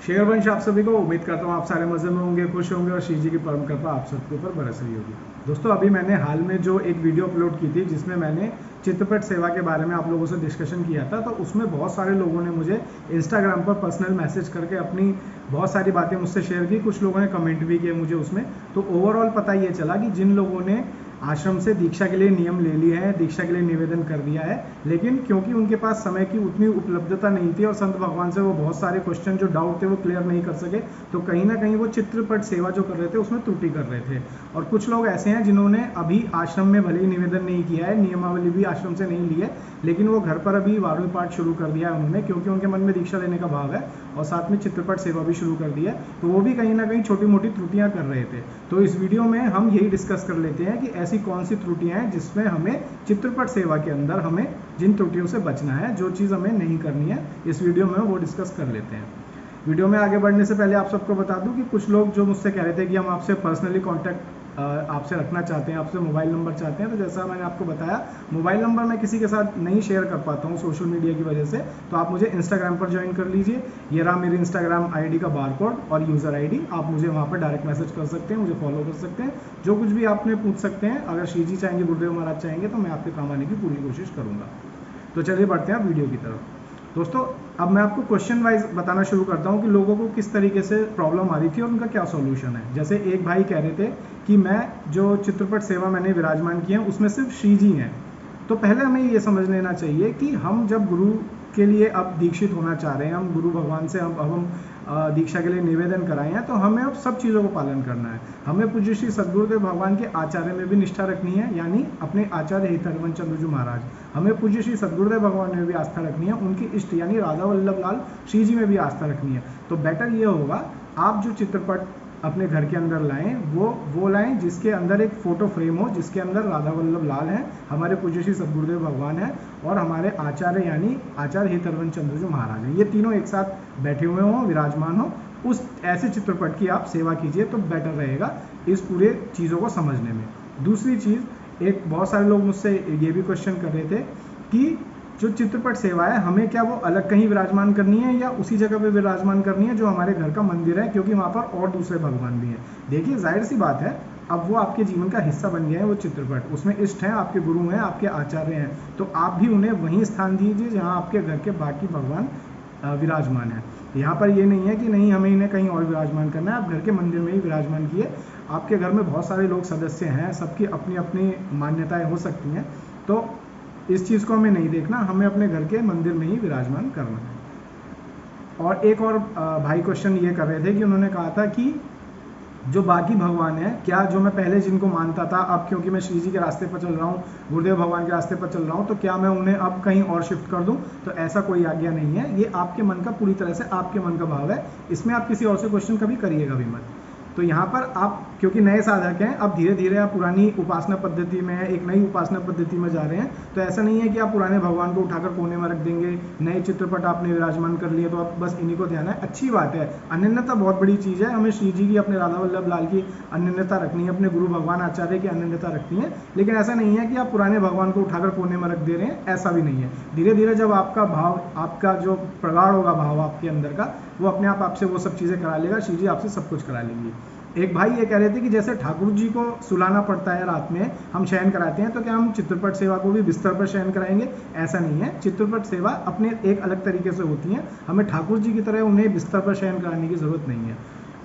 Share वंश आप सभी को, उम्मीद करता हूँ आप सारे मजे में होंगे, खुश होंगे और श्री जी की परम कृपा आप सबके ऊपर बरस रही होगी। दोस्तों, अभी मैंने हाल में जो एक वीडियो अपलोड की थी जिसमें मैंने चित्रपट सेवा के बारे में आप लोगों से डिस्कशन किया था, तो उसमें बहुत सारे लोगों ने मुझे इंस्टाग्राम पर पर्सनल मैसेज करके अपनी बहुत सारी बातें मुझसे शेयर की। कुछ लोगों ने कमेंट भी किए मुझे उसमें। तो ओवरऑल पता ये चला कि जिन लोगों ने आश्रम से दीक्षा के लिए नियम ले लिए हैं, दीक्षा के लिए निवेदन कर दिया है, लेकिन क्योंकि उनके पास समय की उतनी उपलब्धता नहीं थी और संत भगवान से वो बहुत सारे क्वेश्चन जो डाउट थे वो क्लियर नहीं कर सके, तो कहीं ना कहीं वो चित्रपट सेवा जो कर रहे थे उसमें त्रुटि कर रहे थे। और कुछ लोग ऐसे हैं जिन्होंने अभी आश्रम में भले ही निवेदन नहीं किया है, नियमावली भी आश्रम से नहीं ली है, लेकिन वो घर पर अभी 12वीं पाठ शुरू कर दिया है उन्होंने, क्योंकि उनके मन में दीक्षा लेने का भाव है और साथ में चित्रपट सेवा भी शुरू कर दी है। तो वो भी कहीं ना कहीं छोटी मोटी त्रुटियां कर रहे थे। तो इस वीडियो में हम यही डिस्कस कर लेते हैं कि ऐसी कौन सी त्रुटियां हैं जिसमें हमें चित्रपट सेवा के अंदर हमें जिन त्रुटियों से बचना है, जो चीज़ हमें नहीं करनी है, इस वीडियो में वो डिस्कस कर लेते हैं। वीडियो में आगे बढ़ने से पहले आप सबको बता दूं कि कुछ लोग जो मुझसे कह रहे थे कि हम आपसे पर्सनली कांटेक्ट आपसे रखना चाहते हैं, आपसे मोबाइल नंबर चाहते हैं, तो जैसा मैंने आपको बताया, मोबाइल नंबर मैं किसी के साथ नहीं शेयर कर पाता हूँ सोशल मीडिया की वजह से। तो आप मुझे इंस्टाग्राम पर ज्वाइन कर लीजिए। ये रहा मेरी इंस्टाग्राम आईडी का बारकोड और यूज़र आईडी। आप मुझे वहाँ पर डायरेक्ट मैसेज कर सकते हैं, मुझे फॉलो कर सकते हैं, जो कुछ भी आपने पूछ सकते हैं। अगर श्री जी चाहेंगे, गुरुदेव महाराज चाहेंगे, तो मैं आपके काम आने की पूरी कोशिश करूँगा। तो चलिए बढ़ते हैं वीडियो की तरफ। दोस्तों, अब मैं आपको क्वेश्चन वाइज बताना शुरू करता हूँ कि लोगों को किस तरीके से प्रॉब्लम आ रही थी और उनका क्या सॉल्यूशन है। जैसे एक भाई कह रहे थे कि मैं जो चित्रपट सेवा मैंने विराजमान किए हैं उसमें सिर्फ श्री जी हैं। तो पहले हमें ये समझ लेना चाहिए कि हम जब गुरु के लिए अब दीक्षित होना चाह रहे हैं, हम गुरु भगवान से हम दीक्षा के लिए निवेदन कराए हैं, तो हमें अब सब चीज़ों को पालन करना है। हमें पूज्य श्री सद्गुरुदेव भगवान के आचार्य में भी निष्ठा रखनी है, यानी अपने आचार्य हितरवन चंद्र जी महाराज। हमें पूज्य श्री सद्गुरुदेव भगवान में भी आस्था रखनी है, उनकी इष्ट यानी राधा वल्लभ लाल श्री जी में भी आस्था रखनी है। तो बेटर ये होगा, आप जो चित्रपट अपने घर के अंदर लाएं वो लाएं जिसके अंदर एक फोटो फ्रेम हो, जिसके अंदर राधा वल्लभ लाल हैं, हमारे पूज्य श्री सद्गुरुदेव भगवान हैं और हमारे आचार्य यानी आचार्य हितरवन चंद्र जी महाराज हैं। ये तीनों एक साथ बैठे हुए हों, विराजमान हो, उस ऐसे चित्रपट की आप सेवा कीजिए तो बेटर रहेगा इस पूरे चीज़ों को समझने में। दूसरी चीज़, एक बहुत सारे लोग मुझसे ये भी क्वेश्चन कर रहे थे कि जो चित्रपट सेवा है हमें क्या वो अलग कहीं विराजमान करनी है या उसी जगह पे विराजमान करनी है जो हमारे घर का मंदिर है, क्योंकि वहाँ पर और दूसरे भगवान भी हैं। देखिए, जाहिर सी बात है, अब वो आपके जीवन का हिस्सा बन गया है वो चित्रपट, उसमें इष्ट हैं, आपके गुरु हैं, आपके आचार्य हैं, तो आप भी उन्हें वहीं स्थान दीजिए जहाँ आपके घर के बाकी भगवान विराजमान है। यहाँ पर ये नहीं है कि नहीं हमें इन्हें कहीं और विराजमान करना है, आप घर के मंदिर में ही विराजमान किए। आपके घर में बहुत सारे लोग सदस्य हैं, सबकी अपनी अपनी मान्यताएं हो सकती हैं, तो इस चीज़ को हमें नहीं देखना, हमें अपने घर के मंदिर में ही विराजमान करना है। और एक और भाई क्वेश्चन ये कर रहे थे कि उन्होंने कहा था कि जो बाकी भगवान है, क्या जो मैं पहले जिनको मानता था, अब क्योंकि मैं श्री जी के रास्ते पर चल रहा हूँ, गुरुदेव भगवान के रास्ते पर चल रहा हूँ, तो क्या मैं उन्हें अब कहीं और शिफ्ट कर दूँ? तो ऐसा कोई आज्ञा नहीं है, ये आपके मन का, पूरी तरह से आपके मन का भाव है, इसमें आप किसी और से क्वेश्चन कभी करिएगा भी मत। तो यहाँ पर आप क्योंकि नए साधक हैं, अब धीरे धीरे आप पुरानी उपासना पद्धति में है, एक नई उपासना पद्धति में जा रहे हैं, तो ऐसा नहीं है कि आप पुराने भगवान को उठाकर कोने में रख देंगे, नए चित्रपट आपने विराजमान कर लिए तो आप बस इन्हीं को ध्यान है। अच्छी बात है, अनन्यता बहुत बड़ी चीज़ है, हमें श्री जी की, अपने राधा वल्लभ लाल की अनन्यता रखनी है, अपने गुरु भगवान आचार्य की अनन्यता रखनी है, लेकिन ऐसा नहीं है कि आप पुराने भगवान को उठाकर कोने में रख दे रहे हैं, ऐसा भी नहीं है। धीरे धीरे जब आपका भाव, आपका जो प्रगाढ़ होगा भाव आपके अंदर का, वो अपने आप आपसे वो सब चीज़ें करा लेगा, श्री जी आपसे सब कुछ करा लेंगी। एक भाई ये कह रहे थे कि जैसे ठाकुर जी को सुलाना पड़ता है, रात में हम शयन कराते हैं, तो क्या हम चित्रपट सेवा को भी बिस्तर पर शयन कराएंगे? ऐसा नहीं है, चित्रपट सेवा अपने एक अलग तरीके से होती है, हमें ठाकुर जी की तरह उन्हें बिस्तर पर शयन कराने की ज़रूरत नहीं है।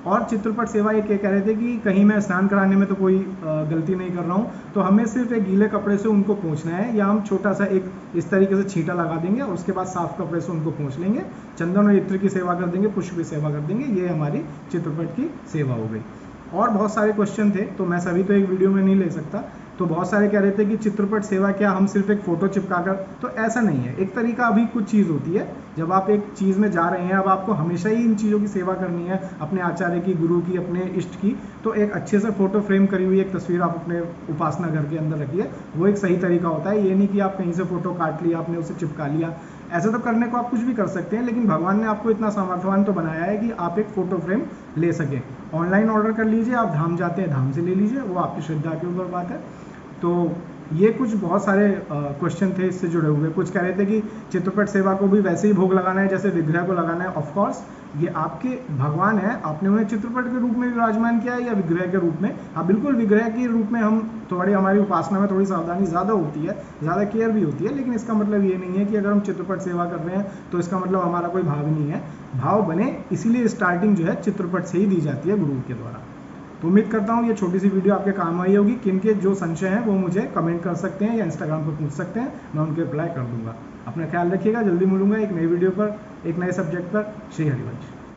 और चित्रपट सेवा ये कह रहे थे कि कहीं मैं स्नान कराने में तो कोई गलती नहीं कर रहा हूँ, तो हमें सिर्फ एक गीले कपड़े से उनको पोंछना है, या हम छोटा सा एक इस तरीके से छींटा लगा देंगे और उसके बाद साफ कपड़े से उनको पोंछ लेंगे, चंदन और इत्र की सेवा कर देंगे, पुष्प की सेवा कर देंगे, ये हमारी चित्रपट की सेवा हो गई। और बहुत सारे क्वेश्चन थे, तो मैं सभी तो एक वीडियो में नहीं ले सकता। तो बहुत सारे कह रहे थे कि चित्रपट सेवा क्या हम सिर्फ एक फ़ोटो चिपकाकर, तो ऐसा नहीं है। एक तरीका अभी कुछ चीज़ होती है, जब आप एक चीज़ में जा रहे हैं, अब आपको हमेशा ही इन चीज़ों की सेवा करनी है, अपने आचार्य की, गुरु की, अपने इष्ट की, तो एक अच्छे से फोटो फ्रेम करी हुई एक तस्वीर आप अपने उपासना घर के अंदर रखिए, वो एक सही तरीका होता है। ये नहीं कि आप कहीं से फ़ोटो काट लिया, आपने उसे चिपका लिया, ऐसा तो करने को आप कुछ भी कर सकते हैं, लेकिन भगवान ने आपको इतना सामर्थ्यवान तो बनाया है कि आप एक फ़ोटो फ्रेम ले सकें। ऑनलाइन ऑर्डर कर लीजिए, आप धाम जाते हैं धाम से ले लीजिए, वो आपकी श्रद्धा के ऊपर बात है। तो ये कुछ बहुत सारे क्वेश्चन थे इससे जुड़े हुए। कुछ कह रहे थे कि चित्रपट सेवा को भी वैसे ही भोग लगाना है जैसे विग्रह को लगाना है। ऑफ कोर्स ये आपके भगवान है, आपने उन्हें चित्रपट के रूप में विराजमान किया है या विग्रह के रूप में। हाँ बिल्कुल, विग्रह के रूप में हम थोड़ी, हमारी उपासना में थोड़ी सावधानी ज़्यादा होती है, ज़्यादा केयर भी होती है, लेकिन इसका मतलब ये नहीं है कि अगर हम चित्रपट सेवा कर रहे हैं तो इसका मतलब हमारा कोई भाव नहीं है। भाव बने, इसीलिए स्टार्टिंग जो है चित्रपट से ही दी जाती है गुरु के द्वारा। तो उम्मीद करता हूँ ये छोटी सी वीडियो आपके काम आई होगी। किनके जो संशय हैं वो मुझे कमेंट कर सकते हैं या इंस्टाग्राम पर पूछ सकते हैं, मैं उनके रिप्लाई कर दूंगा। अपना ख्याल रखिएगा, जल्दी मिलूंगा एक नई वीडियो पर, एक नए सब्जेक्ट पर। श्री हरिवंश।